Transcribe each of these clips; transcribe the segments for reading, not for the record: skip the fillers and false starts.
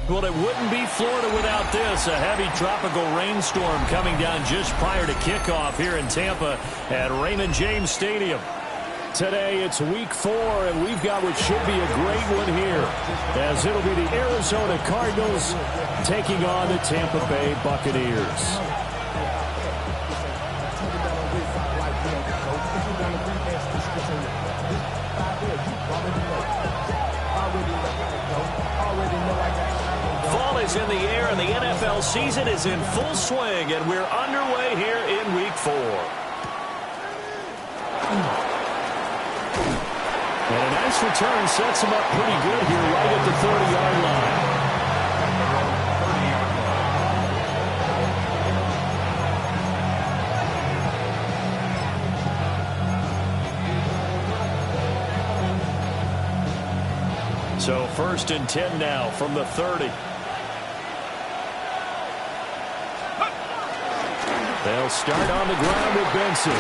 Well, it wouldn't be Florida without this. A heavy tropical rainstorm coming down just prior to kickoff here in Tampa at Raymond James Stadium. Today, it's week 4, and we've got what should be a great one here, as it'll be the Arizona Cardinals taking on the Tampa Bay Buccaneers. Fall is in the air, and the NFL season is in full swing, and we're underway here in week 4. And a nice return sets him up pretty good here right at the 30-yard line. So 1st and 10 now from the 30. They'll start on the ground with Benson.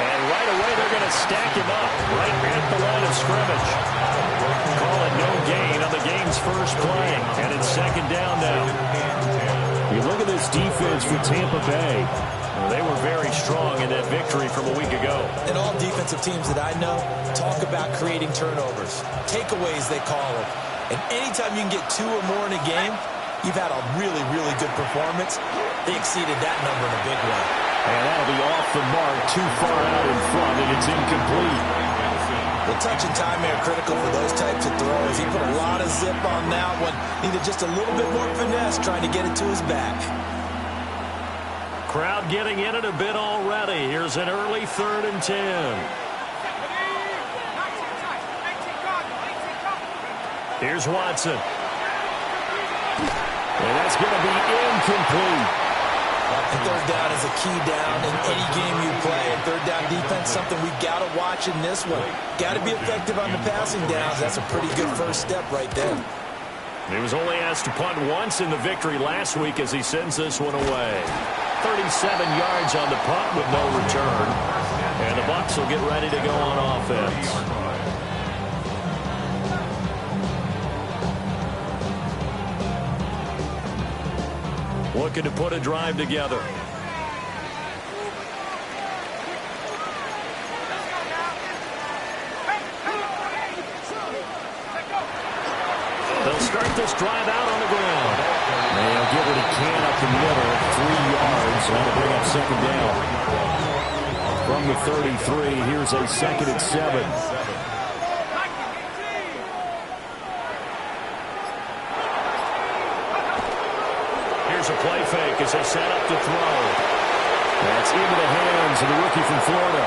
And right away they're going to stack him up right at the line of scrimmage. Call it no gain on the game's first play. And it's 2nd down now. You look at this defense for Tampa Bay. Well, they were very strong in that victory from a week ago. And all defensive teams that I know talk about creating turnovers. Takeaways, they call it. And anytime you can get 2 or more in a game, you've had a really, really good performance. They exceeded that number in a big way. And that'll be off the mark, too far out in front, and it's incomplete. The touch and time are critical for those types of throws. He put a lot of zip on that one. Needed just a little bit more finesse trying to get it to his back. Crowd getting in it a bit already. Here's an early 3rd and 10. Here's Watson. And that's going to be incomplete. And 3rd down is a key down in any game you play. And 3rd down defense, something we got to watch in this one. Got to be effective on the passing downs. That's a pretty good first step right there. He was only asked to punt once in the victory last week as he sends this one away. 37 yards on the punt with no return. And the Bucs will get ready to go on offense. Looking to put a drive together. They'll start this drive out on the ground. They'll get what he can up the middle, 3 yards. That'll bring up 2nd down. From the 33, here's a 2nd and 7. Here's a play fake as they set up to throw. That's into the hands of the rookie from Florida.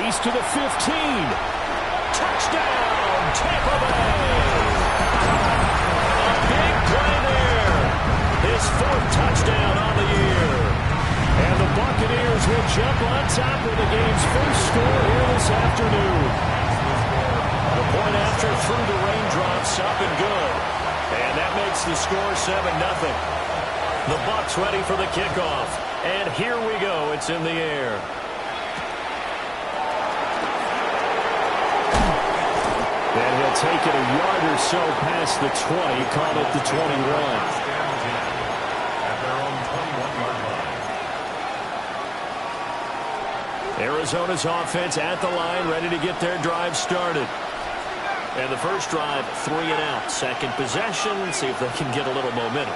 He's to the 15. Touchdown, Tampa Bay. A big play there. His 4th touchdown on the year. And the Buccaneers will jump on top of the game's first score here this afternoon. The point after through the raindrops, up and good. And that makes the score 7-0. The Bucs ready for the kickoff. And here we go. It's in the air. And he'll take it a yard or so past the 20. Call it the 21. Arizona's offense at the line, ready to get their drive started. And the first drive, 3 and out. Second possession, see if they can get a little momentum.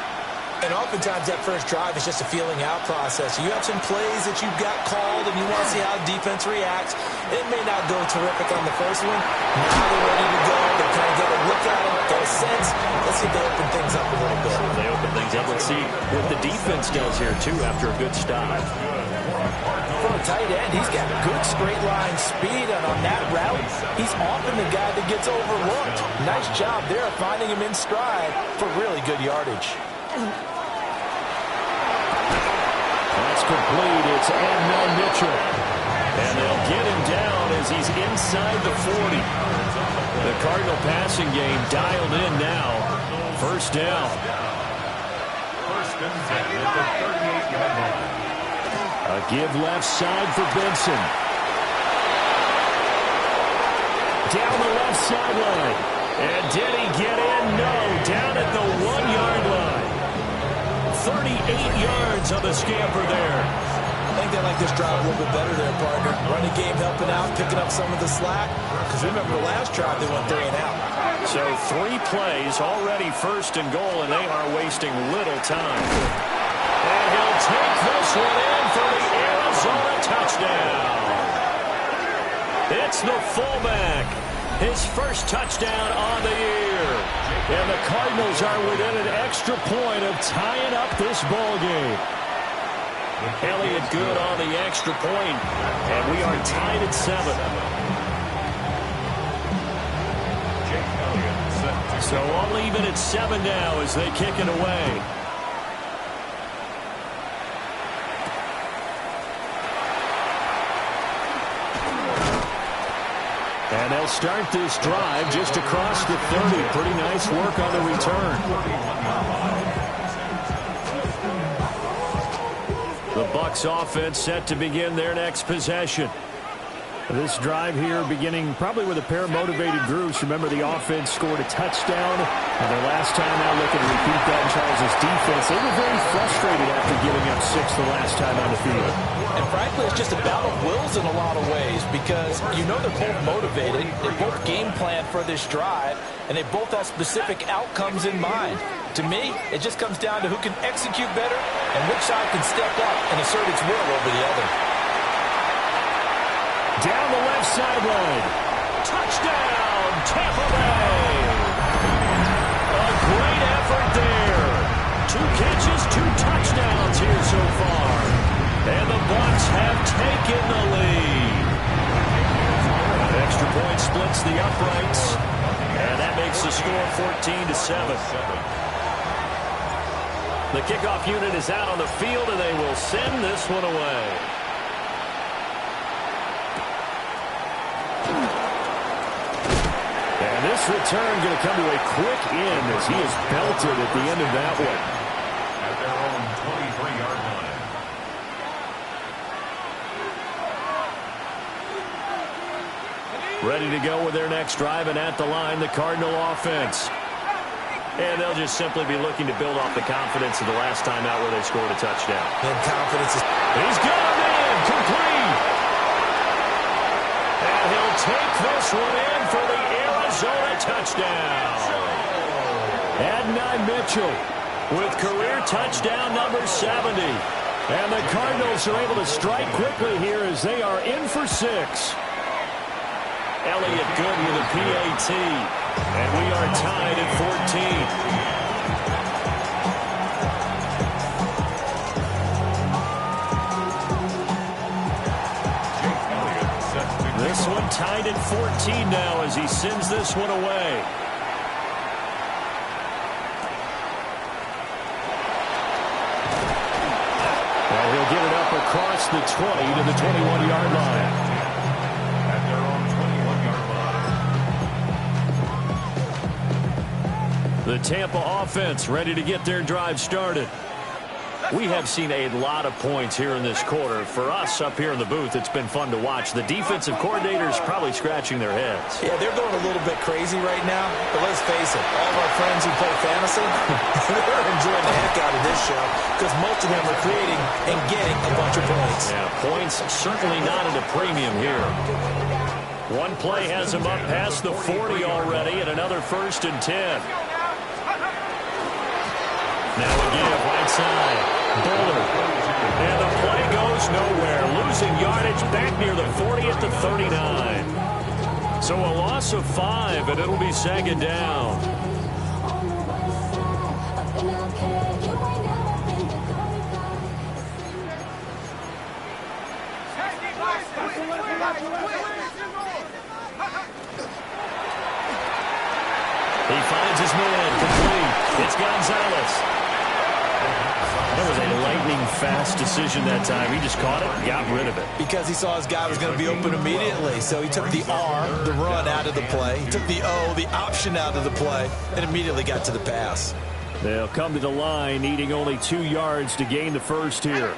And oftentimes that first drive is just a feeling out process. You have some plays that you've got called and you want to see how defense reacts. It may not go terrific on the first one. Now they're ready to go. They kind of get a look at it, get a sense. Let's see if they open things up a little bit. So they open things up. Let's see what the defense does here, too, after a good stop. For a tight end, he's got good straight line speed, and on that route, he's often the guy that gets overlooked. Nice job there finding him in stride for really good yardage. That's complete. It's Adnan Mitchell. And they'll get him down as he's inside the 40. The Cardinal passing game dialed in now. First down. First and 10 at the 38-yard line. A give left side for Benson. Down the left sideline. And did he get in? No. Down at the 1-yard line. 38 yards on the scamper there. I think they like this drive a little bit better there, partner. Running game helping out, picking up some of the slack. Because remember the last drive, they went 3 and out. So 3 plays, already first and goal, and they are wasting little time. And he'll take this one in for the Arizona touchdown. It's the fullback. His first touchdown on the year. And the Cardinals are within an extra point of tying up this ball game. Elliott good on the extra point, and we are tied at 7. So all even at 7 now as they kick it away. And they'll start this drive just across the 30. Pretty nice work on the return. The Bucs offense set to begin their next possession. This drive here beginning probably with a pair of motivated groups. Remember, the offense scored a touchdown. And their last time out looking to repeat that in Charles' defense. They were very frustrated after giving up 6 the last time on the field. And frankly, it's just a battle of wills in a lot of ways because you know they're both motivated. They both game plan for this drive, and they both have specific outcomes in mind. To me, it just comes down to who can execute better and which side can step up and assert its will over the other. Down the left sideline. Touchdown, Tampa Bay. A great effort there. 2 catches, 2 touchdowns here so far. And the Bucs have taken the lead. An extra point splits the uprights. And that makes the score 14-7. The kickoff unit is out on the field, and they will send this one away. And this return going to come to a quick end as he is belted at the end of that one. At their own 23-yard line. Ready to go with their next drive, and at the line, the Cardinal offense. And they'll just simply be looking to build off the confidence of the last time out where they scored a touchdown. And confidence is... He's got him in, complete. And he'll take this one in for the Arizona touchdown. Adnan Mitchell with career touchdown number 70. And the Cardinals are able to strike quickly here as they are in for 6. Elliott good with a PAT. And we are tied at 14. This one tied at 14 now as he sends this one away. Well, he'll get it up across the 20 to the 21-yard line. At their own 21-yard line. The Tampa offense ready to get their drive started. We have seen a lot of points here in this quarter. For us up here in the booth, it's been fun to watch. The defensive coordinators probably scratching their heads. Yeah, they're going a little bit crazy right now. But let's face it, all of our friends who play fantasy, they're enjoying the heck out of this show because most of them are creating and getting a bunch of points. Yeah, points certainly not at a premium here. One play has him up past the 40 already, and another 1st and 10. Now again, right side. Bullard. And the play goes nowhere. Losing yardage back near the 40 at the 39. So a loss of 5, and it'll be 2nd down. He finds his man, complete. It's Gonzalez. That was a lightning-fast decision that time. He just caught it and got rid of it. Because he saw his guy was going to be open immediately. So he took the R, the run, out of the play. He took the O, the option, out of the play, and immediately got to the pass. They'll come to the line, needing only 2 yards to gain the first here.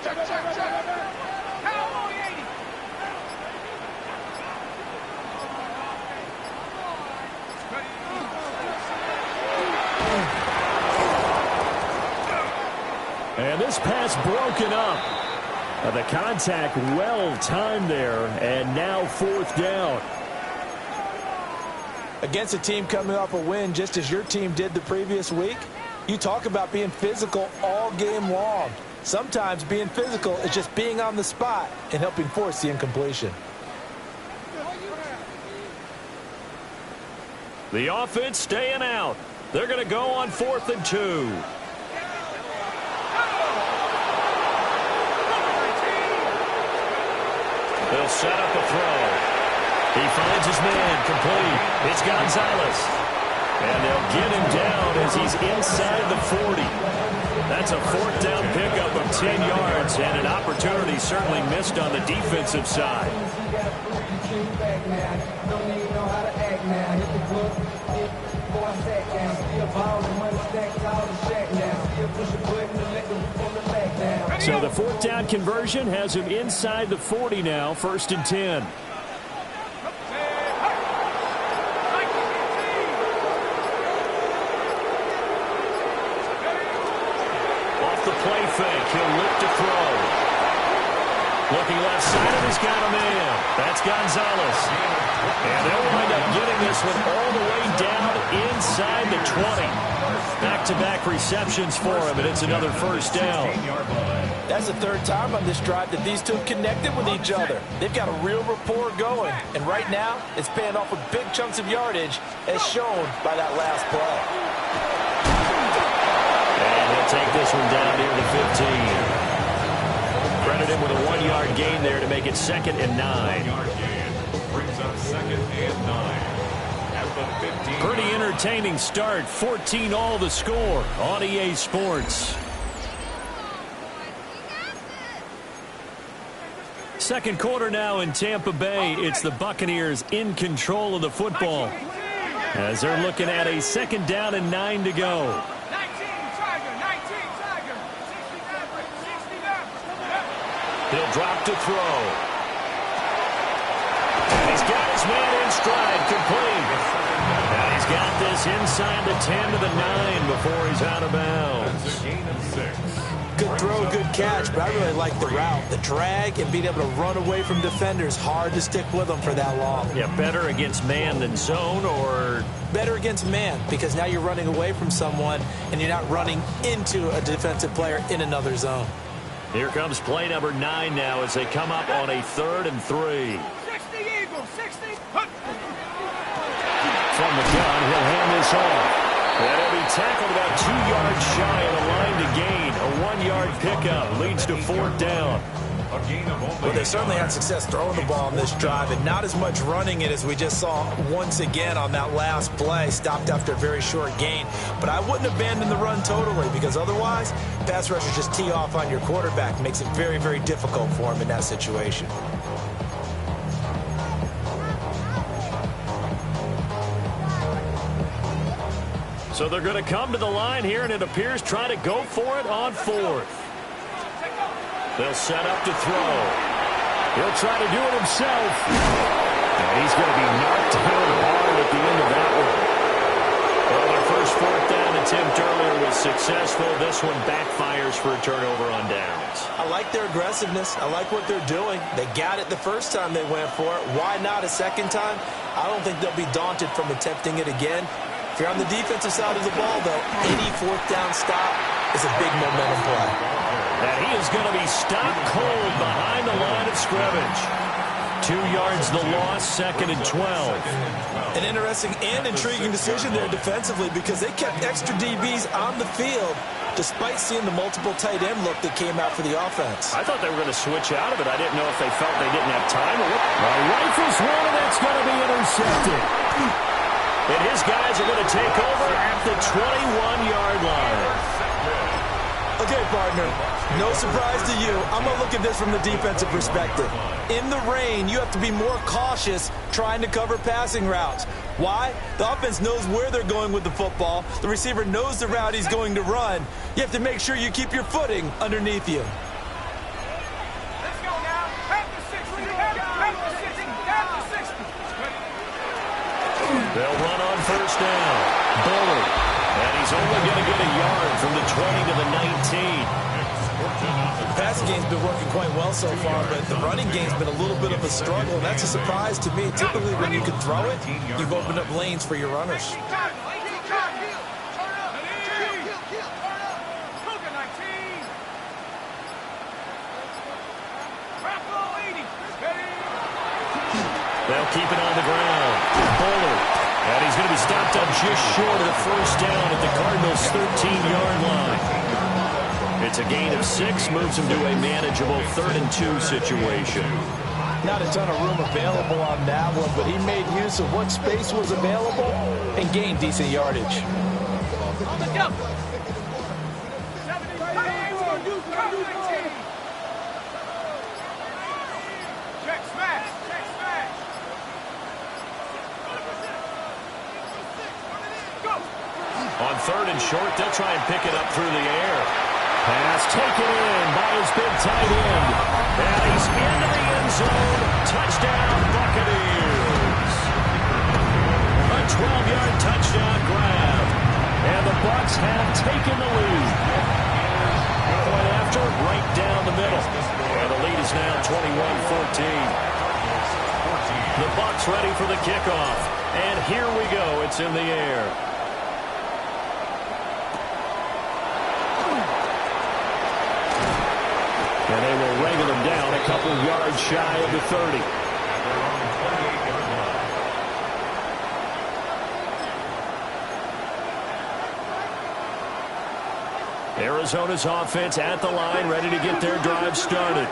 And this pass broken up. The contact well timed there, and now 4th down. Against a team coming off a win just as your team did the previous week, you talk about being physical all game long. Sometimes being physical is just being on the spot and helping force the incompletion. The offense staying out. They're going to go on 4th and 2. They'll set up a throw. He finds his man, complete. It's Gonzalez. And they'll get him down as he's inside the 40. That's a 4th down pickup of 10 yards, and an opportunity certainly missed on the defensive side. So the 4th down conversion has him inside the 40 now, 1st and 10. Off the play fake, he'll look to throw. Looking left side, and he's got a man. That's Gonzalez. And they'll wind up getting this one all the way down inside the 20. Back-to-back receptions for him, and it's another 1st down. That's the 3rd time on this drive that these two connected with each other. They've got a real rapport going, and right now it's paying off with big chunks of yardage, as shown by that last play. And he'll take this one down near the 15. Credit him with a 1-yard gain there to make it 2nd and 9. Brings up 2nd and 9. Pretty entertaining start. 14 all the score on EA Sports. Second quarter now in Tampa Bay. It's the Buccaneers in control of the football as they're looking at a 2nd down and 9 to go. He'll drop to throw. And he's got his man in stride, complete. And he's got this inside the 10 to the 9 before he's out of bounds. That's a gain of 6. Good throw, good catch, but I really like the route. The drag and being able to run away from defenders, hard to stick with them for that long. Yeah, better against man than zone, or? Better against man, because now you're running away from someone and you're not running into a defensive player in another zone. Here comes play number 9 now as they come up on a 3rd and 3. 60 Eagles, 60. From the gun, he'll hand this off. And he'll be tackled about 2 yards shy of the line to gain. A 1-yard pickup leads to 4th down. A gain of only Well, they certainly had success throwing the ball on this drive, and not as much running it as we just saw once again on that last play. Stopped after a very short gain. But I wouldn't abandon the run totally, because otherwise, pass rushers just tee off on your quarterback. Makes it very, very difficult for him in that situation. So they're going to come to the line here, and it appears trying to go for it on 4th. They'll set up to throw. He'll try to do it himself. And he's going to be knocked down hard at the end of that one. Well, their first 4th down attempt earlier was successful. This one backfires for a turnover on downs. I like their aggressiveness. I like what they're doing. They got it the first time they went for it. Why not a second time? I don't think they'll be daunted from attempting it again. If you're on the defensive side of the ball, though, any fourth down stop is a big momentum play. And he is going to be stopped cold behind the line of scrimmage. 2 yards the loss, 2nd and 12. An interesting and intriguing decision there defensively because they kept extra DBs on the field despite seeing the multiple tight end look that came out for the offense. I thought they were going to switch out of it. I didn't know if they felt they didn't have time. Rifles one, and that's going to be intercepted. And his guys are going to take over at the 21-yard line. Okay, partner, no surprise to you. I'm going to look at this from the defensive perspective. In the rain, you have to be more cautious trying to cover passing routes. Why? The offense knows where they're going with the football. The receiver knows the route he's going to run. You have to make sure you keep your footing underneath you. Let's go now. Half the 60. Half the 60. Half the 60. They'll run on first down. Bullard. And he's only going to get a yard from the 20 to the 19. The passing game's been working quite well so far, but the running game's been a little bit of a struggle. That's a surprise to me. Typically, when you can throw it, you've opened up lanes for your runners. They'll keep it on the ground. Bullard. And he's going to be stopped up just short of the first down at the Cardinals' 13-yard line. It's a gain of 6, moves him to a manageable 3rd and 2 situation. Not a ton of room available on that one, but he made use of what space was available and gained decent yardage. On the jump. 70. Check smash. Check smash. Go. On 3rd and short, they'll try and pick it up through the air. Pass taken in by his big tight end. And he's into the end zone. Touchdown, Buccaneers. A 12-yard touchdown grab. And the Bucs have taken the lead. Point after, right down the middle. And the lead is now 21-14. The Bucs ready for the kickoff. And here we go. It's in the air. And they will wrangle him down a couple yards shy of the 30. Arizona's offense at the line, ready to get their drive started.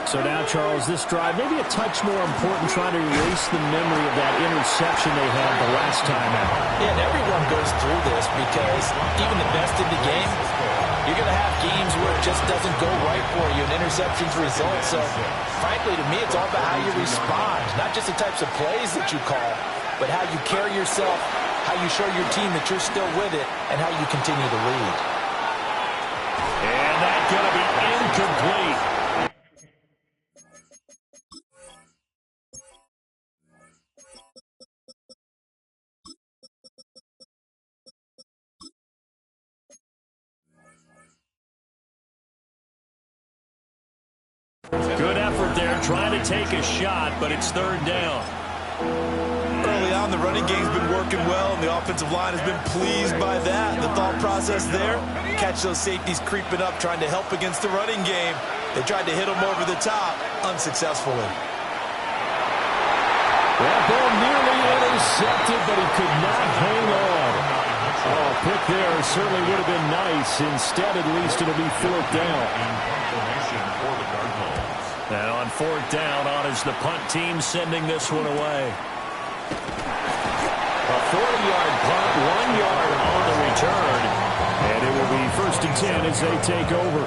So now, Charles, this drive maybe a touch more important, trying to erase the memory of that interception they had the last time out. Yeah, and everyone goes through this because even the best in the game, you're going to have games where it just doesn't go right for you and interceptions result. So, frankly, to me, it's all about how you respond, not just the types of plays that you call, but how you carry yourself, how you show your team that you're still with it, and how you continue to lead. And that's going to be incomplete. Good effort there, trying to take a shot, but it's 3rd down. Early on, the running game's been working well, and the offensive line has been pleased by that. The thought process there, catch those safeties creeping up, trying to help against the running game. They tried to hit them over the top, unsuccessfully. That ball nearly intercepted, but he could not hang on. Oh, pick there certainly would have been nice. Instead, at least it'll be 4th down. And on 4th down, on is the punt team sending this one away. A 40-yard punt, 1 yard on the return. And it will be 1st and 10 as they take over.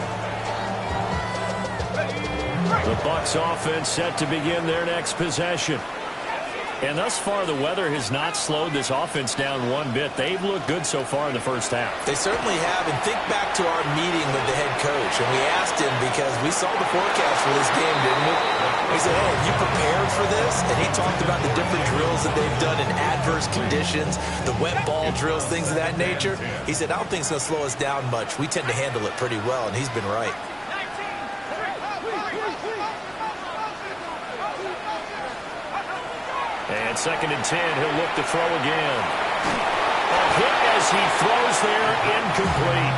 The Bucs offense set to begin their next possession. And thus far, the weather has not slowed this offense down one bit. They've looked good so far in the first half. They certainly have. And think back to our meeting with the head coach. And we asked him, because we saw the forecast for this game, didn't we? We said, hey, have you prepared for this? And he talked about the different drills that they've done in adverse conditions, the wet ball drills, things of that nature. He said, I don't think it's going to slow us down much. We tend to handle it pretty well, and he's been right. And 2nd and 10, he'll look to throw again. A hit as he throws there, incomplete.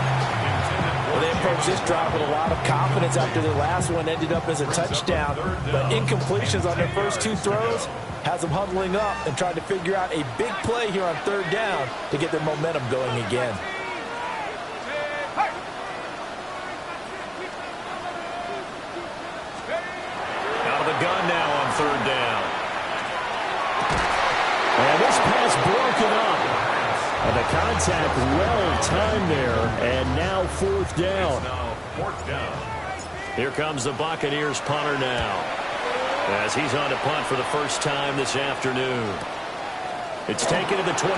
Well, they approached this drive with a lot of confidence after their last one ended up as a touchdown. But incompletions on their first 2 throws has them huddling up and trying to figure out a big play here on 3rd down to get their momentum going again. Out of the gun now on 3rd down. And this pass broken up. And the contact well timed there. And now 4th down. Here comes the Buccaneers punter now, as he's on to punt for the first time this afternoon. It's taken to the 26.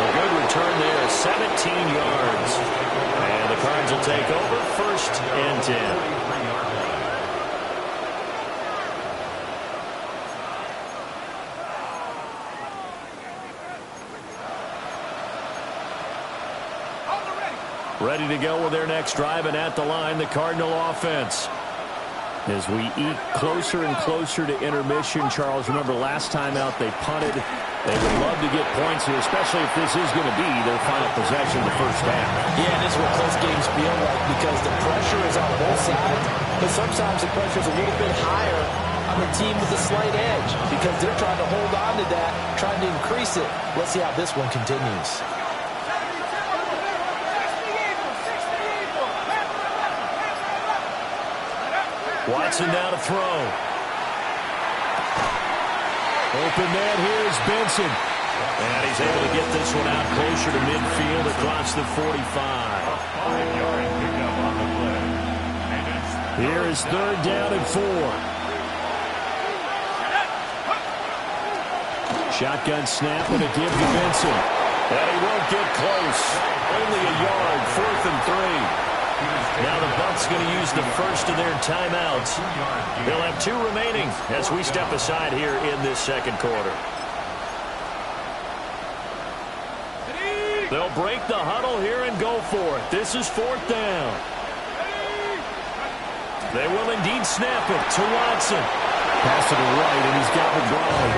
A good return there, 17 yards. And the Cards will take over, 1st and 10. Ready to go with their next drive, and at the line, the Cardinal offense. As we eke closer and closer to intermission, Charles, remember last time out they punted. They would love to get points here, especially if this is going to be their final possession of the first half. Yeah, and this is what close games feel like, because the pressure is on both sides, but sometimes the pressure is a little bit higher on the team with the slight edge, because they're trying to hold on to that, trying to increase it. Let's see how this one continues. Watson down to throw. Open man here is Benson. And he's able to get this one out closer to midfield across the 45. Here is 3rd down and 4. Shotgun snap and a give to Benson. And he won't get close. Only a yard, 4th and 3. Now the Bucs going to use the first of their timeouts. They'll have 2 remaining as we step aside here in this 2nd quarter. They'll break the huddle here and go for it. This is 4th down. They will indeed snap it to Watson. Pass to the right, and he's got McBride.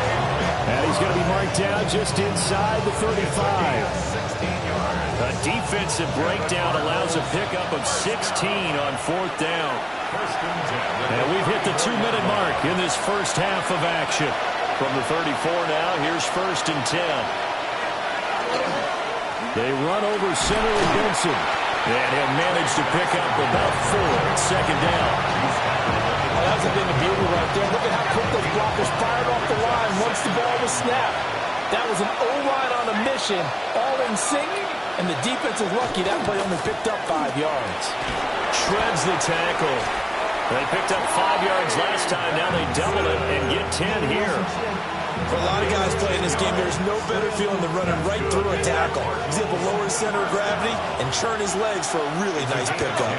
And he's going to be marked down just inside the 35. A defensive breakdown allows a pickup of 16 on 4th down. And we've hit the 2-minute mark in this first half of action. From the 34 now, here's 1st and 10. They run over center with Benson. And he'll manage to pick up about 4 at 2nd down. Well, that's a bit of beauty right there. Look at how quick those blockers fired off the line once the ball was snapped. That was an O-line on a mission, all in sync. And the defense is lucky that play only picked up 5 yards. Shreds the tackle. They picked up 5 yards last time. Now they double it and get 10 here. For a lot of guys playing this game, there's no better feeling than running right through a tackle. He's able to lower his center of gravity and churn his legs for a really nice pickup.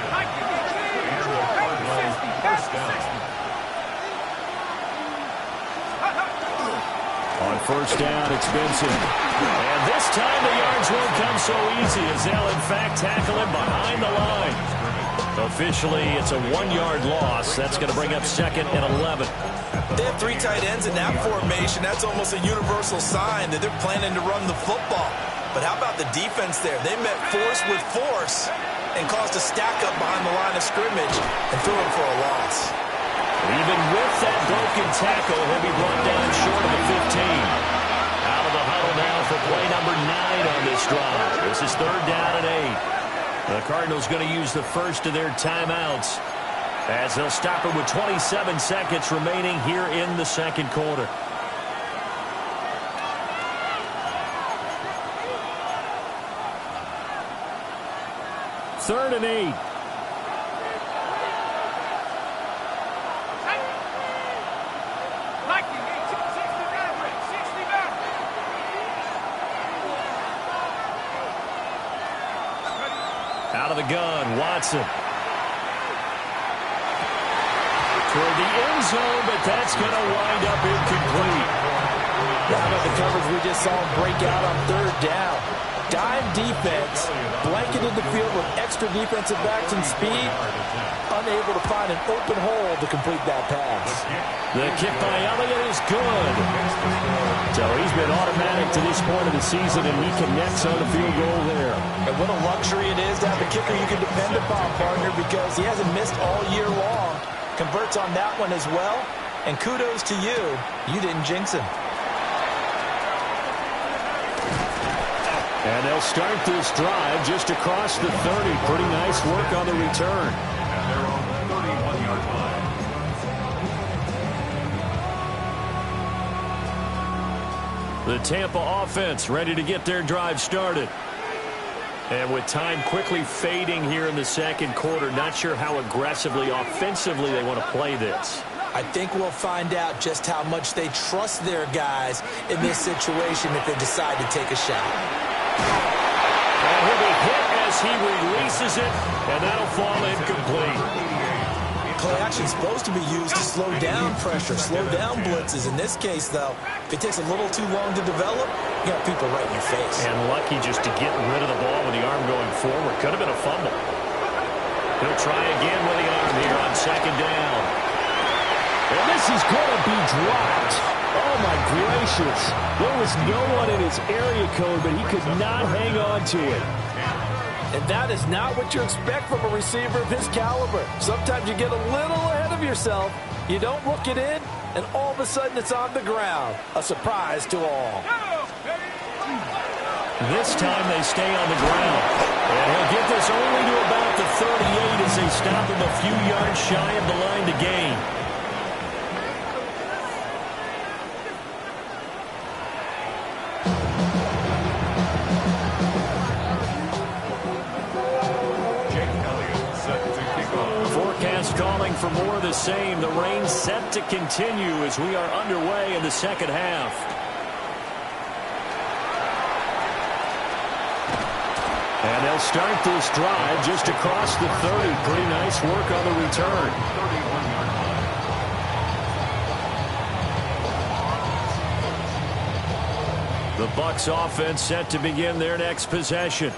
On 1st down, it's Benson. And this time the yards won't come so easy, as they'll in fact tackle him behind the line. Officially, it's a 1-yard loss. That's going to bring up 2nd and 11. They have 3 tight ends in that formation. That's almost a universal sign that they're planning to run the football. But how about the defense there? They met force with force and caused a stack up behind the line of scrimmage and threw him for a loss. Even with that broken tackle, he'll be brought down short of the 15. Out of the huddle now for play number 9 on this drive. This is 3rd down and 8. The Cardinals going to use the first of their timeouts, as they'll stop it with 27 seconds remaining here in the 2nd quarter. Third and 8. Out of the gun, Watson. Toward the end zone, but that's going to wind up incomplete. How about the coverage we just saw him break out on third down? Dime defense, blanketed the field with extra defensive backs and speed, unable to find an open hole to complete that pass. The kick by Elliott is good. So he's been automatic to this point of the season, and he connects on the field goal there. And what a luxury it is to have a kicker you can depend upon, partner, because he hasn't missed all year long. Converts on that one as well, and kudos to you. You didn't jinx him. And they'll start this drive just across the 30. Pretty nice work on the return. And they're on the 31-yard line. The Tampa offense ready to get their drive started. And with time quickly fading here in the second quarter, not sure how aggressively, offensively they want to play this. I think we'll find out just how much they trust their guys in this situation if they decide to take a shot. And he'll be hit as he releases it, and that'll fall incomplete. Play action's supposed to be used to slow down pressure, slow down blitzes. In this case, though, if it takes a little too long to develop, you got people right in your face. And lucky just to get rid of the ball with the arm going forward. Could have been a fumble. He'll try again with the arm here on second down. And this is going to be dropped. Oh, my gracious. There was no one in his area code, but he could not hang on to it. And that is not what you expect from a receiver of his caliber. Sometimes you get a little ahead of yourself. You don't look it in, and all of a sudden it's on the ground. A surprise to all. This time they stay on the ground. And he'll get this only to about the 38 as they stop him a few yards shy of the line to gain. Calling for more of the same. The rain set to continue as we are underway in the second half. And they'll start this drive just across the 30. Pretty nice work on the return. The Bucs offense set to begin their next possession.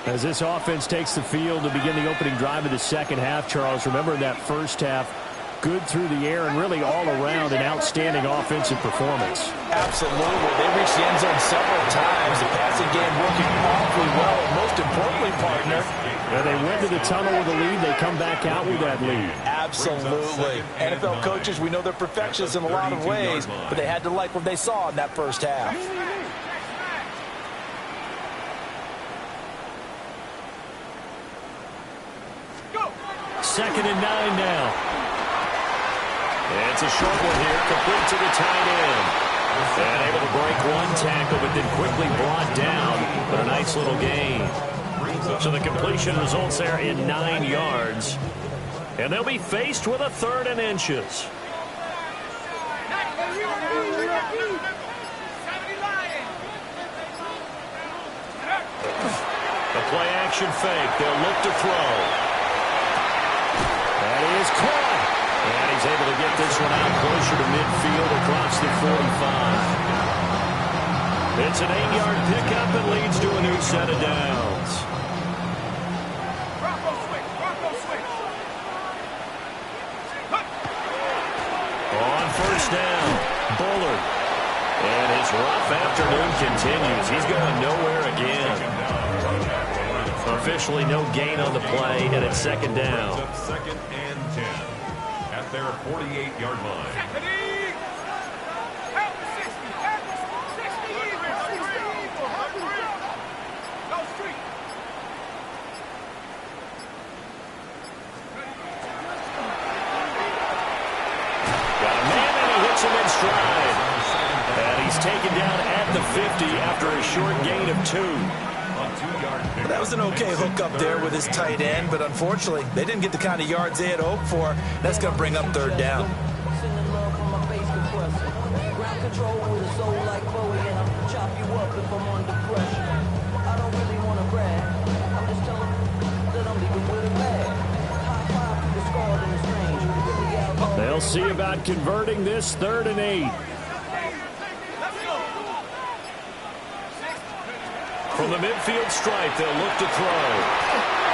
As this offense takes the field to begin the opening drive of the second half, Charles, remember in that first half, good through the air and really all around an outstanding offensive performance. Absolutely. They reached the end zone several times. The passing game working awfully well, and most importantly, partner. And they went to the tunnel with a lead. They come back out with that lead. Absolutely. NFL coaches, we know they're perfectionists in a lot of ways, but they had to like what they saw in that first half. Second and 9 now. It's a short one here, complete to the tight end. And able to break one tackle, but then quickly brought down. But a nice little gain. So the completion results there in 9 yards. And they'll be faced with a 3rd and inches. The play action fake. They'll look to throw. And he is caught. And he's able to get this one out closer to midfield across the 45. It's an 8-yard pickup and leads to a new set of downs. On first down, Bullard. And his rough afternoon continues. He's going nowhere again. Officially no gain on the play, and it's second down. Second and 10 at their 48-yard line. Got a man, and he hits him in stride. And he's taken down at the 50 after a short gain of 2. That was an okay hookup there with his tight end, but unfortunately, they didn't get the kind of yards they had hoped for. That's going to bring up 3rd down. see about converting this 3rd and 8. From the midfield stripe, they'll look to throw.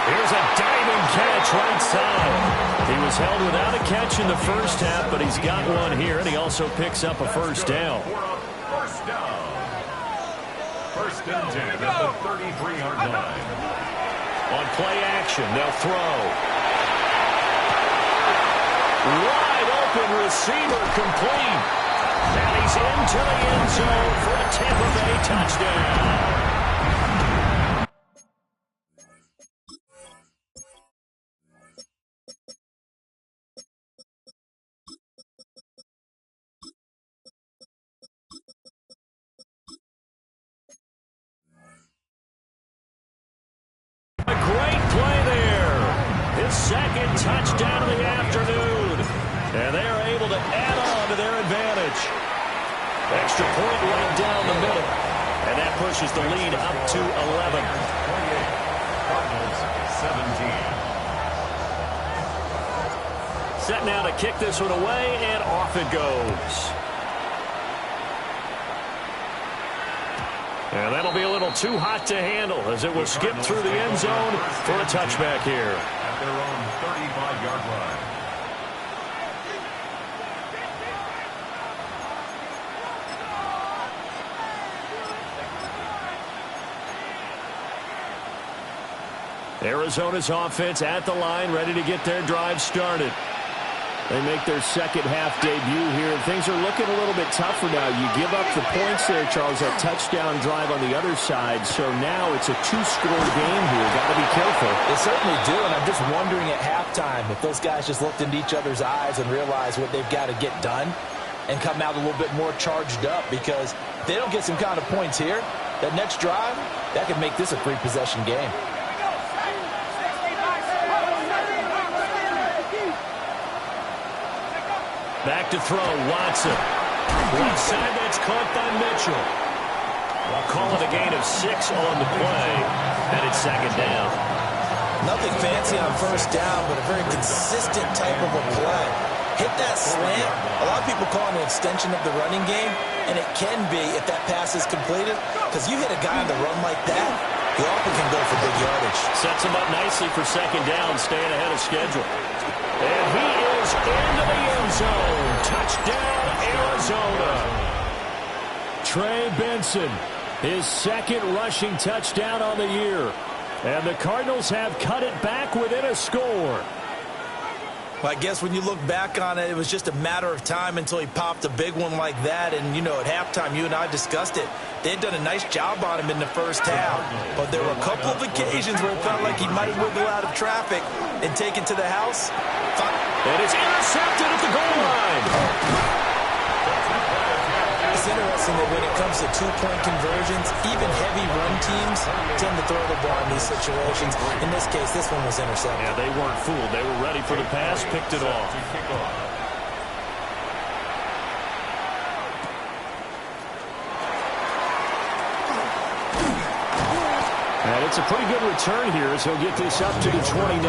Here's a diving catch right side. He was held without a catch in the first half, but he's got one here, and he also picks up a first down. First down. 1st and 10 at the 33-yard line. On play action, they'll throw. Wide open receiver complete. And he's into the end zone for a Tampa Bay touchdown. A great play there. His 2nd touchdown of the afternoon. And they are able to add on to their advantage. Extra point right down the middle. And that pushes the lead up to 11. 28. Cardinals 17. Set now to kick this one away, and off it goes. And that'll be a little too hot to handle as it will skip through the end zone for a touchback here. At their own 35-yard line. Arizona's offense at the line, ready to get their drive started. They make their 2nd half debut here, and things are looking a little bit tougher now. You give up the points there, Charles, that touchdown drive on the other side, so now it's a 2-score game here. Got to be careful. They certainly do, and I'm just wondering at halftime if those guys just looked into each other's eyes and realized what they've got to get done and come out a little bit more charged up, because if they don't get some kind of points here, that next drive, that could make this a 3-possession game. Back to throw, Watson. Left side, that's caught by Mitchell. I'll call it a gain of 6 on the play, and it's 2nd down. Nothing fancy on 1st down, but a very consistent type of a play. Hit that slant. A lot of people call it an extension of the running game, and it can be if that pass is completed, because you hit a guy on the run like that, he often can go for big yardage. Sets him up nicely for 2nd down, staying ahead of schedule. And he is into the end zone. Touchdown, Arizona. Trey Benson, his 2nd rushing touchdown on the year. And the Cardinals have cut it back within a score. Well, I guess when you look back on it, it was just a matter of time until he popped a big one like that. And, you know, at halftime, you and I discussed it. They had done a nice job on him in the first half. But there were a couple of occasions where it felt like he might wiggle out of traffic and take it to the house. And it's intercepted at the goal line. It's interesting that when it comes to 2-point conversions, even heavy run teams tend to throw the ball in these situations. In this case, this one was intercepted. Yeah, they weren't fooled. They were ready for the pass, picked it off. And it's a pretty good return here as he'll get this up to the 29.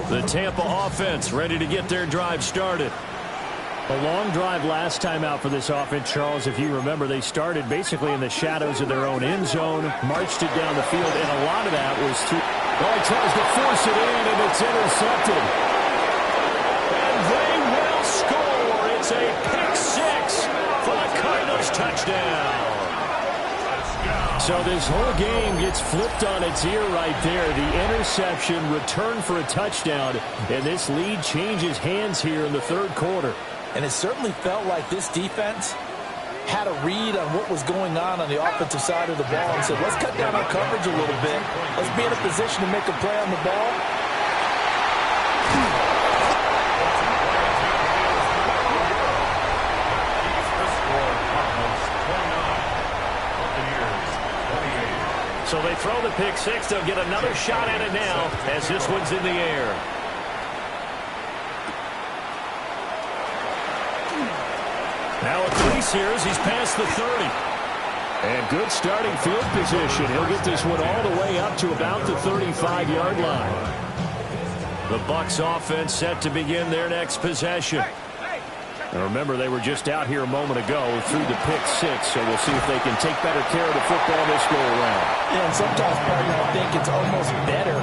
The Tampa offense ready to get their drive started. A long drive last time out for this offense, Charles. If you remember, they started basically in the shadows of their own end zone, marched it down the field, and a lot of that was to... Well, he tries to force it in, and it's intercepted. And they will score. It's a pick 6 for the Cardinals touchdown. So this whole game gets flipped on its ear right there. The interception, return for a touchdown, and this lead changes hands here in the 3rd quarter. And it certainly felt like this defense had a read on what was going on the offensive side of the ball and said, let's cut down our coverage a little bit. Let's be in a position to make a play on the ball. So they throw the pick 6. They'll get another shot at it now as this one's in the air. Now a crease here as he's past the 30. And good starting field position. He'll get this one all the way up to about the 35-yard line. The Bucs offense set to begin their next possession. And remember, they were just out here a moment ago through the pick six, so we'll see if they can take better care of the football this go-around. Yeah, and sometimes, partner, I think it's almost better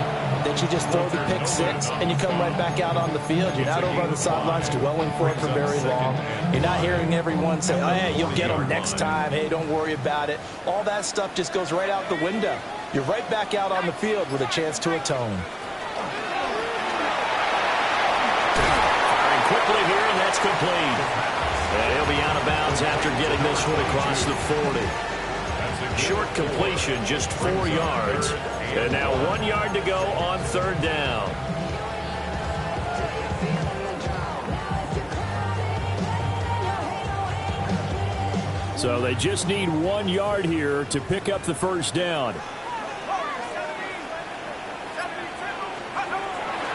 that you just throw the pick six and you come right back out on the field. You're not over on the sidelines dwelling for it for very long. You're not hearing everyone say, oh, hey, you'll get them next time. Hey, don't worry about it. All that stuff just goes right out the window. You're right back out on the field with a chance to atone. Quickly here, and that's complete. And he'll be out of bounds after getting this one across the 40. Short completion, just 4 yards. And now 1 yard to go on third down. So they just need 1 yard here to pick up the first down.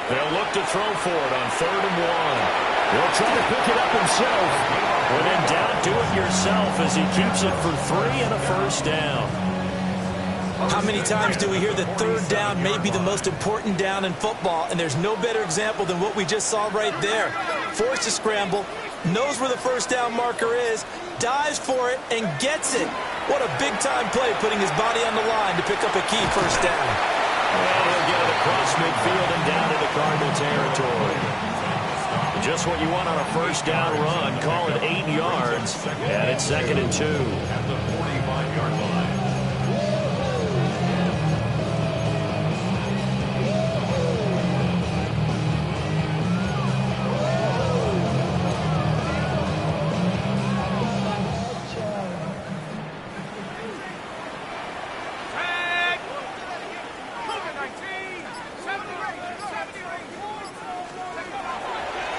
They'll look to throw for it on 3rd and 1. He'll try to pick it up himself. When in doubt, do it yourself as he keeps it for 3 and a first down. How many times do we hear that third down may be the most important down in football, and there's no better example than what we just saw right there. Forced to scramble, knows where the first down marker is, dives for it, and gets it. What a big-time play, putting his body on the line to pick up a key first down. And he'll get it across midfield and down into Cardinal territory. Just what you want on a first down run. Call it 8 yards. And it's 2nd and 2. At the 45-yard line.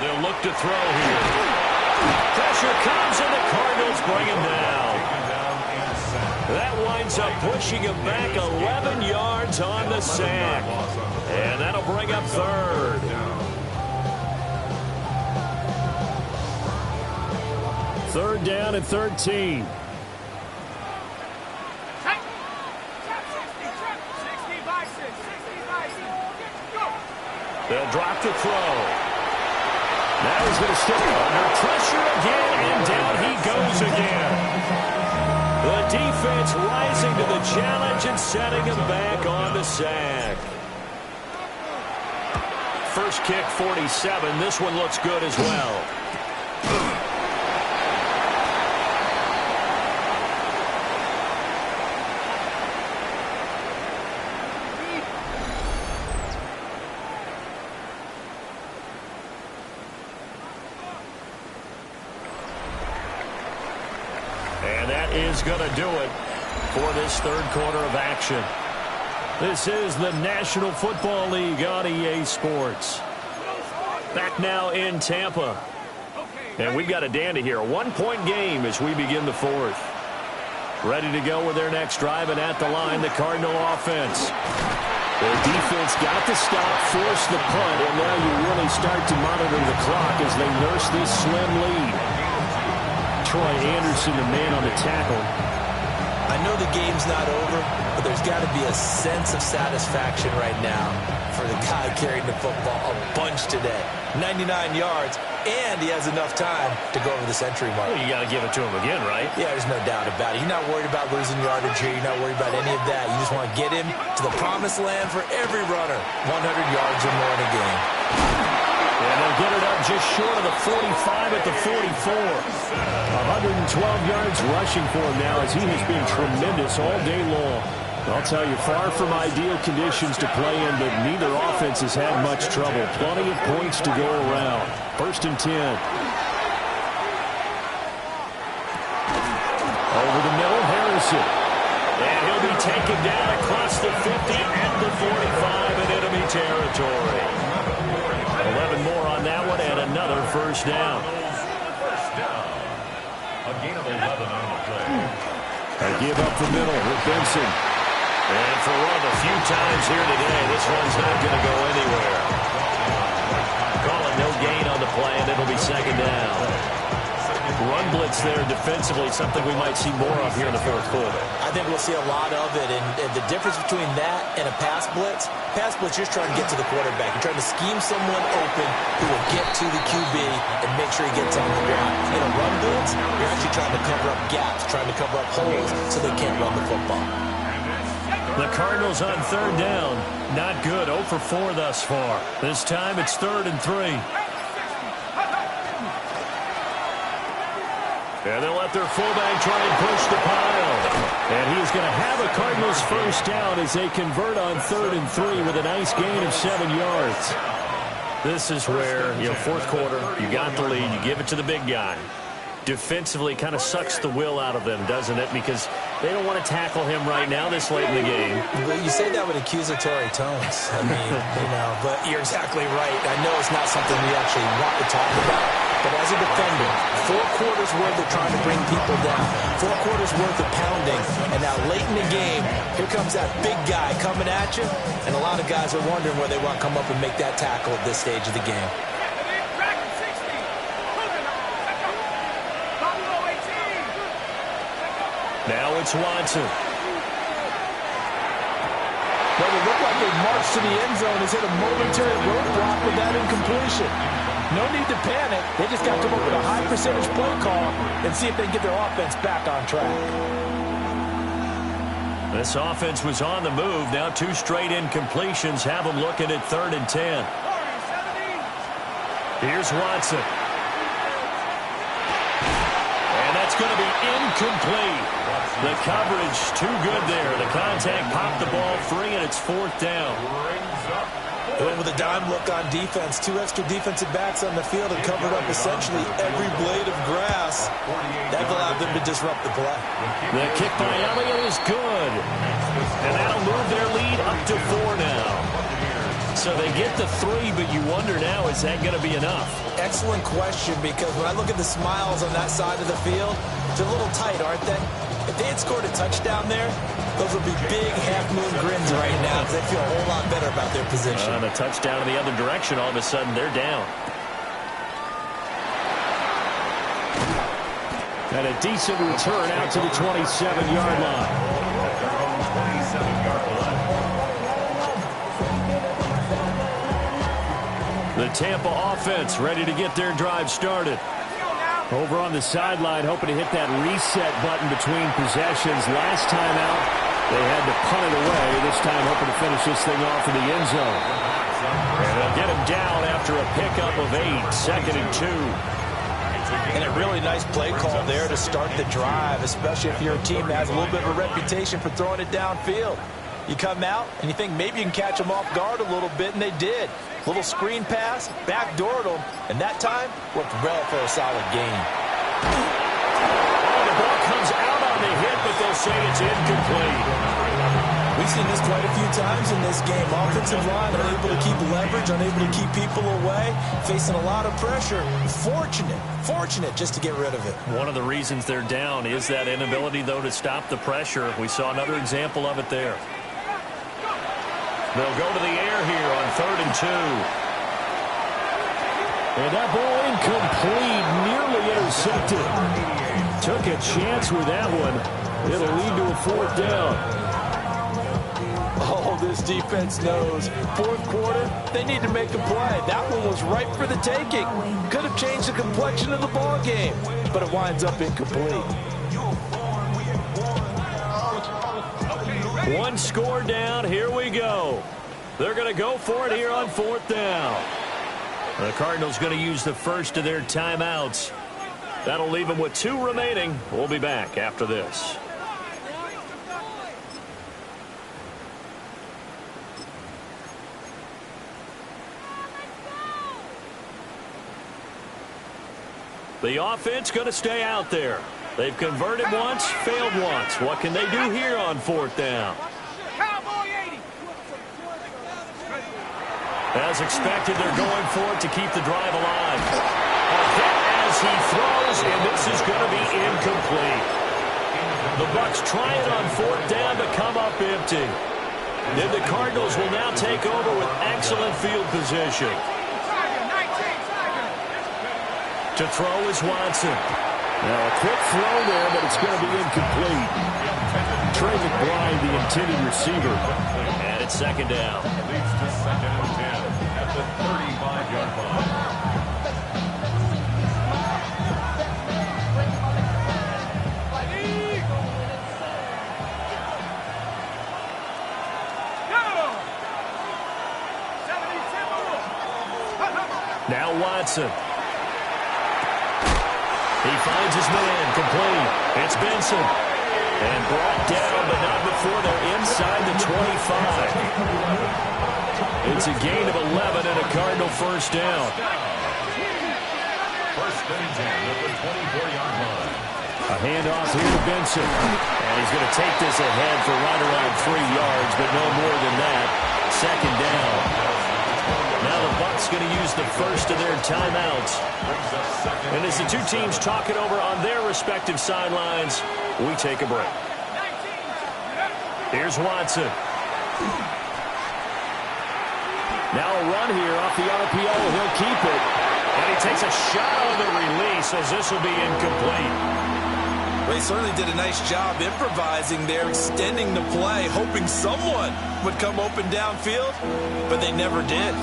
They'll look to throw here. Pressure comes, and the Cardinals bring him down. That winds up pushing him back 11 yards on the sack. And that'll bring up 3rd. Third down and 13. They'll drop to throw. Now he's going to stay under pressure again, and down he goes again. The defense rising to the challenge and setting him back on the sack. First kick, 47. This one looks good as well. Is going to do it for this third quarter of action. This is the National Football League on EA Sports. Back now in Tampa. And we've got a dandy here. A 1-point game as we begin the 4th. Ready to go with their next drive, and at the line, the Cardinal offense. Their defense got the stop, forced the punt, and now you really start to monitor the clock as they nurse this slim lead. Troy Anderson, the man on the tackle. I know the game's not over, but there's got to be a sense of satisfaction right now for the guy carrying the football a bunch today. 99 yards, and he has enough time to go over the century mark. Well, you got to give it to him again, right? Yeah, there's no doubt about it. You're not worried about losing yardage here. You're not worried about any of that. You just want to get him to the promised land for every runner. 100 yards or more in a game. And they'll get it up just short of the 45 at the 44. 112 yards rushing for him now as he has been tremendous all day long. I'll tell you, far from ideal conditions to play in, but neither offense has had much trouble. Plenty of points to go around. 1st and 10. Over the middle, Harrison. And he'll be taken down across the 50 at the 45 in enemy territory. 11 more on that one, and another first down. A gain of 11 on the play. They give up the middle with Benson. And for one of the few times here today, this one's not going to go anywhere. Call it no gain on the play, and it'll be 2nd down. Run blitz difference there defensively, something we might see more of here in the fourth quarter. I think we'll see a lot of it, and the difference between that and a pass blitz, you're trying to get to the quarterback. You're trying to scheme someone open who will get to the QB and make sure he gets on the ground. In a run blitz, you're actually trying to cover up gaps, trying to cover up holes so they can't run the football. The Cardinals on third down. Not good. 0 for 4 thus far. This time it's 3rd and 3. And they'll let their fullback try and push the pile. And he's going to have a Cardinals first down as they convert on 3rd and 3 with a nice gain of 7 yards. This is where, fourth quarter, you got the lead, you give it to the big guy. Defensively kind of sucks the will out of them, doesn't it? Because they don't want to tackle him right now this late in the game. But you say that with accusatory tones. I mean, but you're exactly right. I know it's not something we actually want to talk about. But as a defender, 4 quarters worth of trying to bring people down, 4 quarters worth of pounding, and now late in the game, here comes that big guy coming at you, and a lot of guys are wondering where they want to come up and make that tackle at this stage of the game. Now it's Watson. Well, it looked like they marched to the end zone. Has hit a momentary roadblock with that incompletion. No need to panic. They just got to come up with a high percentage play call and see if they can get their offense back on track. This offense was on the move. Now 2 straight incompletions have them looking at 3rd and 10. Here's Watson. And that's going to be incomplete. The coverage too good there. The contact popped the ball free, and it's 4th down. Went with a dime look on defense. 2 extra defensive backs on the field and covered up essentially every blade of grass. That allowed them to disrupt the play. The kick by Elliott is good. And that'll move their lead up to 4 now. So they get the 3, but you wonder now, is that going to be enough? Excellent question, because when I look at the smiles on that side of the field, they're a little tight, aren't they? If they had scored a touchdown there, those would be big half-moon grins right now because they feel a whole lot better about their position. And a touchdown in the other direction, all of a sudden they're down. And a decent return out to the 27-yard line. The Tampa offense ready to get their drive started. Over on the sideline, hoping to hit that reset button between possessions. Last time out, they had to punt it away. This time, hoping to finish this thing off in the end zone. And they'll get him down after a pickup of 8, 2nd and 2. And a really nice play call there to start the drive, especially if you're a team that has a little bit of a reputation for throwing it downfield. You come out, and you think maybe you can catch them off guard a little bit, and they did. Little screen pass, backdoored them, and that time worked well for a solid gain. Oh, the ball comes out on the hit, but they'll say it's incomplete. We've seen this quite a few times in this game. Offensive line unable to keep leverage, unable to keep people away, facing a lot of pressure. Fortunate just to get rid of it. One of the reasons they're down is that inability, though, to stop the pressure. We saw another example of it there. They'll go to the air here on 3rd and 2. And that ball incomplete, nearly intercepted. Took a chance with that one. It'll lead to a 4th down. Oh, this defense knows. 4th quarter, they need to make a play. That one was ripe for the taking. Could have changed the complexion of the ball game, but it winds up incomplete. 1 score down. Here we go. They're going to go for it here on 4th down. The Cardinals going to use the first of their timeouts. That'll leave them with 2 remaining. We'll be back after this. The offense going to stay out there. They've converted once, failed once. What can they do here on 4th down? As expected, they're going for it to keep the drive alive. A hit as he throws, and this is going to be incomplete. The Bucs try it on 4th down to come up empty. Then the Cardinals will now take over with excellent field position. To throw is Watson. Now a quick throw there, but it's going to be incomplete. Trey McBride, the intended receiver. And it's second down. Leads to second and 10 at the 35-yard line. Now Watson. He finds his man, complete. It's Benson. And brought down, but not before they're inside the 25. It's a gain of 11 and a Cardinal first down. First and 10 at the 24-yard line. A handoff here to Benson. And he's going to take this ahead for right around 3 yards, but no more than that. Second down. Now the Bucs going to use the first of their timeouts. And as the two teams talk it over on their respective sidelines, we take a break. Here's Watson. Now a run here off the RPO. He'll keep it. And he takes a shot on the release as this will be incomplete. They certainly did a nice job improvising there, extending the play, hoping someone would come open downfield, but they never did.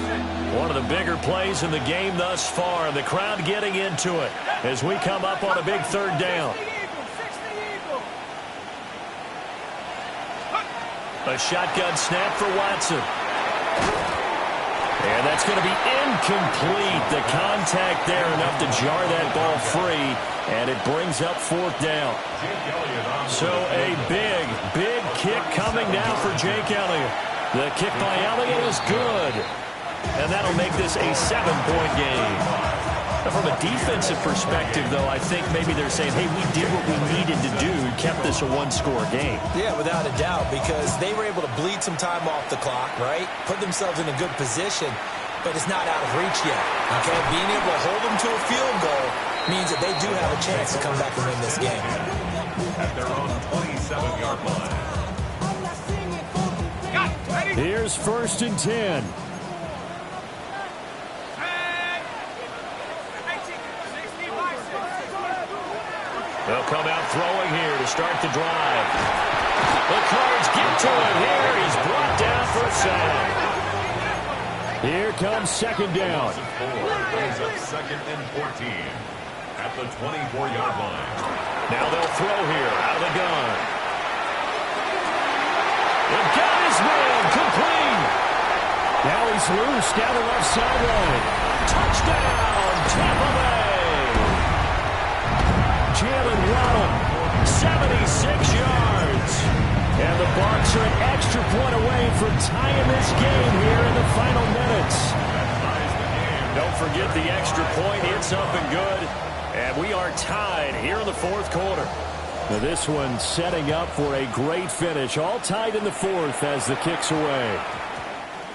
One of the bigger plays in the game thus far. The crowd getting into it as we come up on a big third down. A shotgun snap for Watson. And that's going to be incomplete. The contact there enough to jar that ball free, and it brings up fourth down. So a big kick coming now for Jake Elliott. The kick by Elliott is good. And that'll make this a 7-point game. From a defensive perspective, though, I think maybe they're saying, hey, we did what we needed to do and kept this a one-score game. Yeah, without a doubt, because they were able to bleed some time off the clock, right? Put themselves in a good position, but it's not out of reach yet, okay? Being able to hold them to a field goal means that they do have a chance to come back and win this game. At their own 27-yard line. Here's first and 10. They'll come out throwing here to start the drive. The Cards get to him here. He's brought down for a sack. Here comes second down. Brings up second and 14 at the 24-yard line. Now they'll throw here out of the gun. They've got his man complete. Now he's loose down the left sideline. Touchdown, Tampa Bay. Jalen Waddle, 76 yards. And the Bucs are an extra point away from tying this game here in the final minutes. Don't forget the extra point. It's up and good. And we are tied here in the fourth quarter. Now this one setting up for a great finish. All tied in the fourth as the kick's away.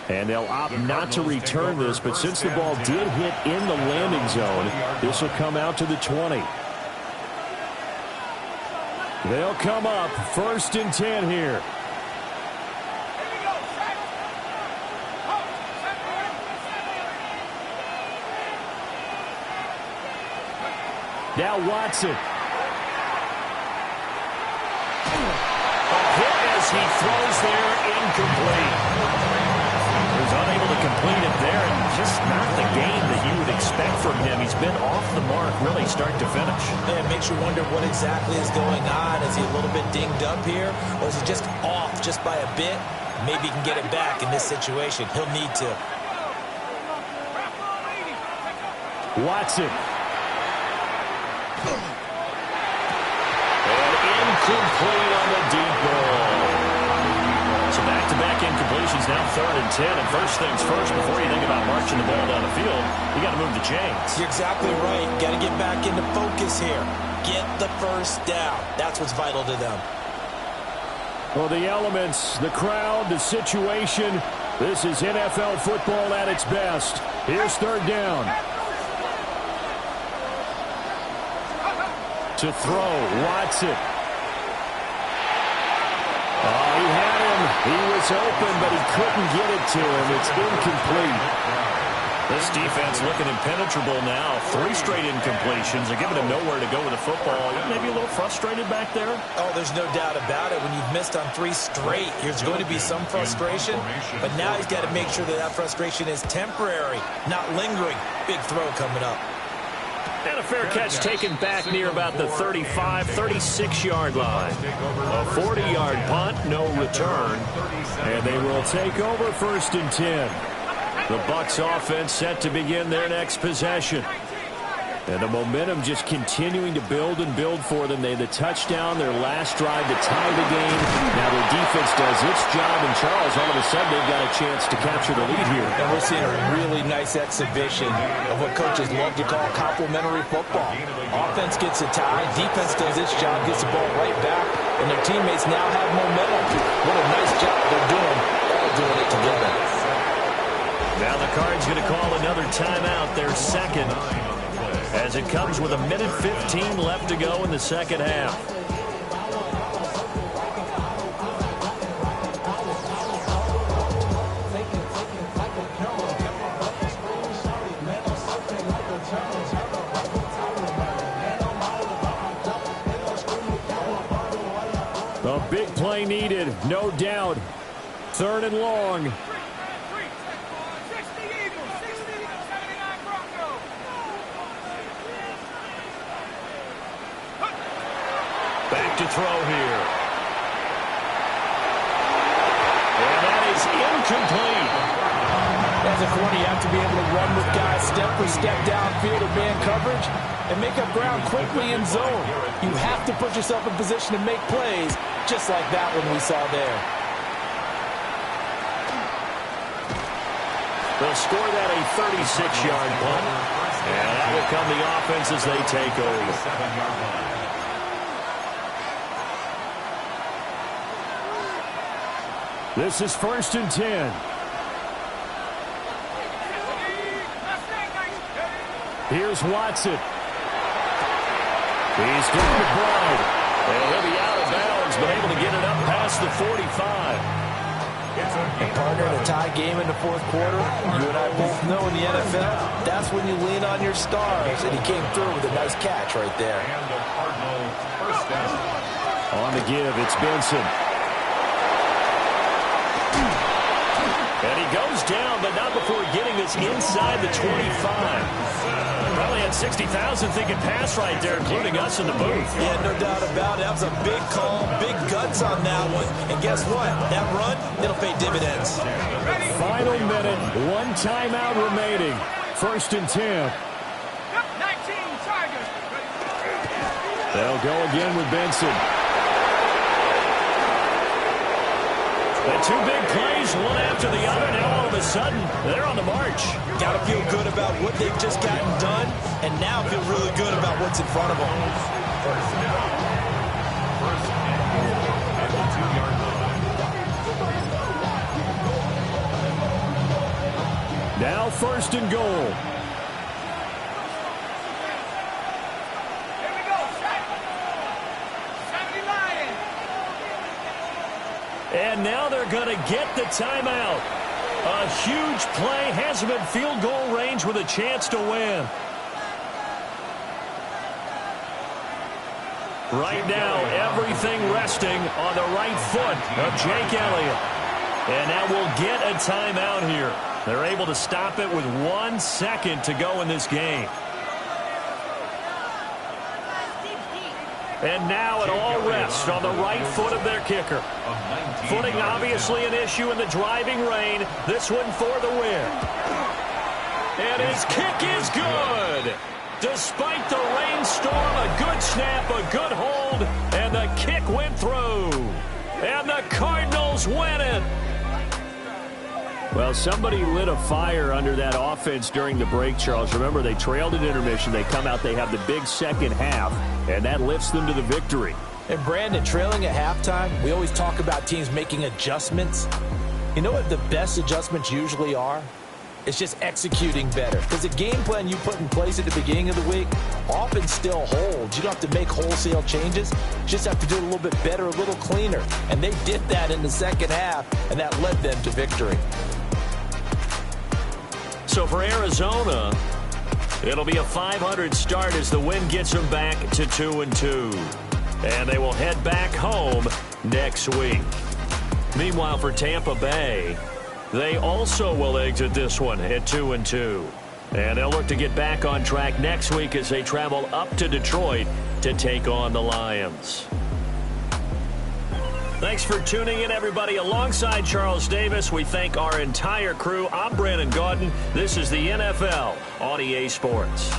And they'll opt not to return this, but since the ball did hit in the landing zone, this will come out to the 20. They'll come up first and 10 here. Now Watson. A hit as he throws there, incomplete. He was unable to complete it there, and just not the game that you would expect from him. He's been off the mark really start to finish. Yeah, it makes you wonder what exactly is going on. Is he a little bit dinged up here, or is he just off just by a bit? Maybe he can get it back in this situation. He'll need to. Watson. And incomplete on the deep ball. So back-to-back incompletions, now third and 10. And first things first, before you think about marching the ball down the field, you got to move the chains. You're exactly right. Got to get back into focus here. Get the first down. That's what's vital to them. Well, the elements, the crowd, the situation, this is NFL football at its best. Here's third down. To throw, Watson. Oh, he had him. He was open, but he couldn't get it to him. It's incomplete. This defense looking impenetrable now. 3 straight incompletions. They're giving him nowhere to go with the football. Maybe a little frustrated back there. Oh, there's no doubt about it. When you've missed on 3 straight, there's going to be some frustration. But now he's got to make sure that that frustration is temporary, not lingering. Big throw coming up. And a fair catch taken back near about the 35, 36-yard line. A 40-yard punt, no return. And they will take over 1st and 10. The Bucs offense set to begin their next possession. And the momentum just continuing to build and build for them. They had the touchdown, their last drive to tie the game. Now their defense does its job, and Charles, all of a sudden, they've got a chance to capture the lead here. And we're seeing a really nice exhibition of what coaches love to call complementary football. Offense gets a tie, defense does its job, gets the ball right back, and their teammates now have momentum. What a nice job they're doing, all doing it together. Now the Cards going to call another timeout, their second, as it comes with 1:15 left to go in the second half. A big play needed, no doubt. 3rd and long. Back to throw here. And that is incomplete. As a corner, you have to be able to run with guys step for step downfield or man coverage and make up ground quickly in zone. You have to put yourself in position to make plays, just like that one we saw there. They'll score that a 36-yard punt. And that will come the offense as they take over. This is 1st and 10. Here's Watson. He's going to Bride. And he'll be out of bounds, but able to get it up past the 45. And partner, in a tie game in the 4th quarter, you and I both know in the NFL, that's when you lean on your stars. And he came through with a nice catch right there. And the Cardinals first down. On the give, it's Benson. And he goes down, but not before getting this inside the 25. Probably had 60,000 thinking pass right there, including us in the booth. Yeah, no doubt about it. That was a big call, big guts on that one. And guess what? That run, it'll pay dividends. Final minute, 1 timeout remaining. 1st and 10. 19 Tigers. They'll go again with Benson. The 2 big plays, one after the other. Now all of a sudden, they're on the march. Got to feel good about what they've just gotten done, and now feel really good about what's in front of them. First down. First at the 2-yard line. Now 1st and goal. Here we go. 70 Lions. And now they're going to get the timeout. A huge play has them in field goal range with a chance to win. Right now, everything resting on the right foot of Jake Elliott. And now we'll get a timeout here. They're able to stop it with 1 second to go in this game. And now it all rests on the right foot of their kicker. Footing obviously an issue in the driving rain. This one for the win. And his kick is good. Despite the rainstorm, a good snap, a good hold, and the kick went through. And the Cardinals win it. Well, somebody lit a fire under that offense during the break, Charles. Remember, they trailed at intermission. They come out, they have the big second half, and that lifts them to the victory. And Brandon, trailing at halftime, we always talk about teams making adjustments. You know what the best adjustments usually are? It's just executing better. Because the game plan you put in place at the beginning of the week often still holds. You don't have to make wholesale changes. You just have to do it a little bit better, a little cleaner. And they did that in the second half, and that led them to victory. So for Arizona, it'll be a .500 start as the win gets them back to 2-2. And they will head back home next week. Meanwhile, for Tampa Bay, they also will exit this one at 2-2. And they'll look to get back on track next week as they travel up to Detroit to take on the Lions. Thanks for tuning in, everybody. Alongside Charles Davis, we thank our entire crew. I'm Brandon Gaudin. This is the NFL on EA Sports.